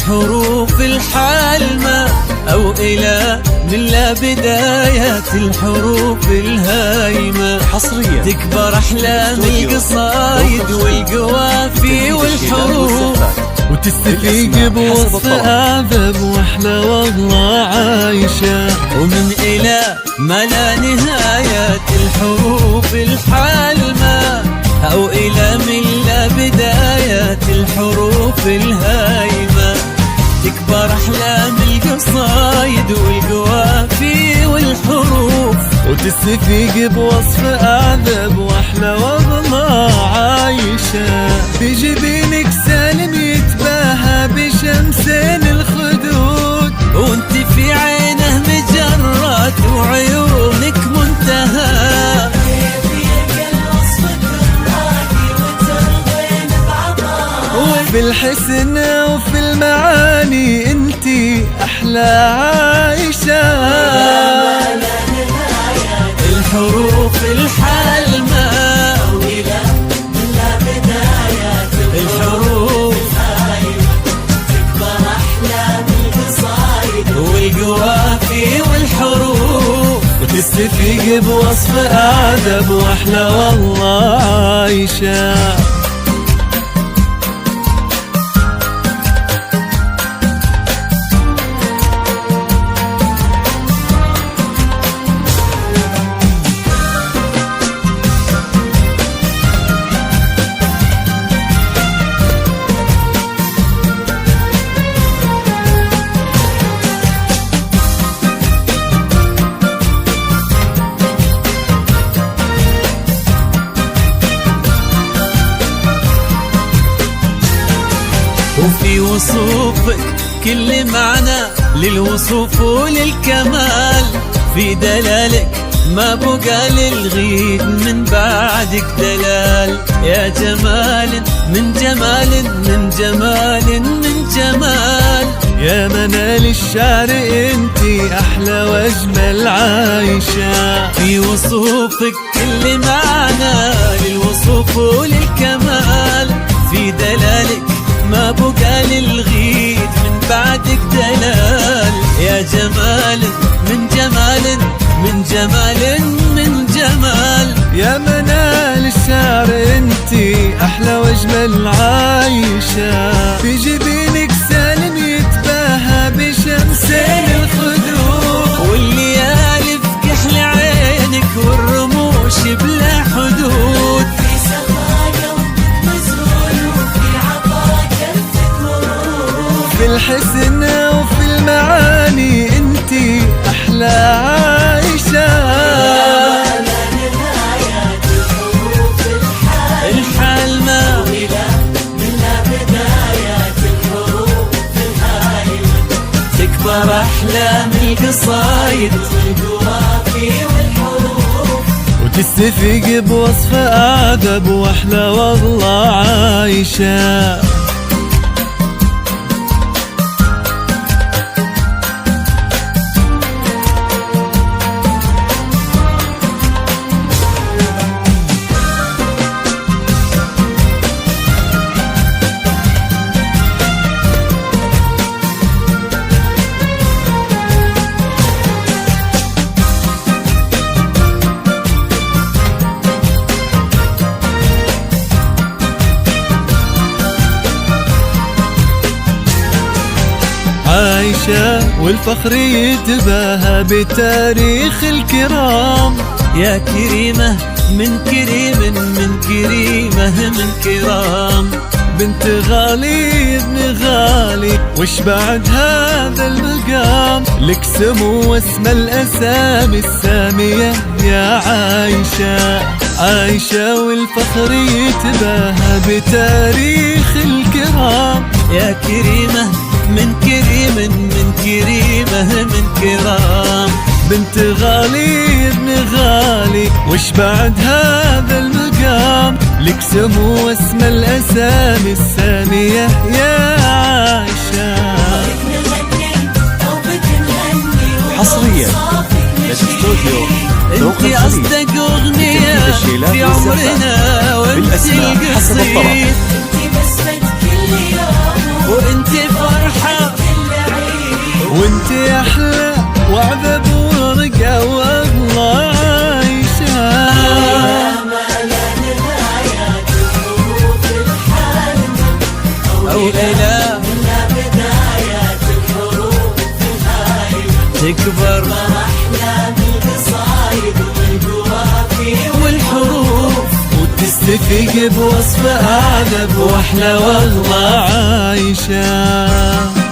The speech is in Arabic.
الحروف الحالمة أو إلى من لا بدايات الحروف الهايمة. حصريا تكبر أحلام القصايد والقوافي والحروف، وتستفيق بوصف آذب وأحلى والله عايشة. ومن إلى ما لا نهايات الحروف الحالمة أو إلى من لا بدايات الحروف الهايمة. تكبر أحلام القصايد والقوافي والحروف، وتستفيق بوصف أعذب وأحلى والله عايشة. بجبينك سالم يتباهى بشمسين الخدود، وانت في عينه مجرات وعيونك منتهى. وفي الحسن وفي المعاني انتي احلى عايشة. الحروف الحالمة الحروف تكبر أحلام القصايد والقوافي والحروف، وتستفيق بوصف أعذب وأحلى والله عايشة. وفي وصوفك كل معنى للوصوف وللكمال، في دلالك ما بقى للغيب من بعدك دلال. يا جمال من جمال من جمال من جمال، يا منال الشعر انتي احلى واجمل عايشة. في وصوفك كل معنى للوصوف وللكمال، في دلالك ما بقى للغيد من بعدك دلال. يا جمال من جمال من جمال من جمال، يا منال الشعر انتي احلى واجمل عايشة. في جبينك سالم يتباهى بشمسين الخدود، والليالي في كحل عينك والرموش بلا حدود. في الحسن وفي المعاني انتي احلى عايشة. الحالمة من لا بدايات الحروف الهايمة. تكبر أحلام القصايد والقوافي والحروف، وتستفيق بوصف أعذب وأحلى والله عايشة. عايشة والفخر يتباهى بتاريخ الكرام. يا كريمة من كريم من كريمة من كرام، بنت غالي ابن غالي وش بعد هذا المقام. لك سمو واسم الأسامي السامية يا عايشة. عايشة والفخر يتباهى بتاريخ الكرام. يا كريمة من كريم من كريمة من كرام، بنت غالي ابن غالي وش بعد هذا المقام. لك سمو واسم الأسامي السامية يا عايشة. حصريا الاستوديو انتي أصدق أغنية في عمرنا وانتي القصير، انتي بسمة كل يوم وانتي فرحة وانت احلى وعذب ورقة واغلى عيشة. أولى بدايات الحروف تكبر أحلام القصايد والقوافي والحروف، وتستفيق بوصف أعذب وأحلى وأغلى عيشة.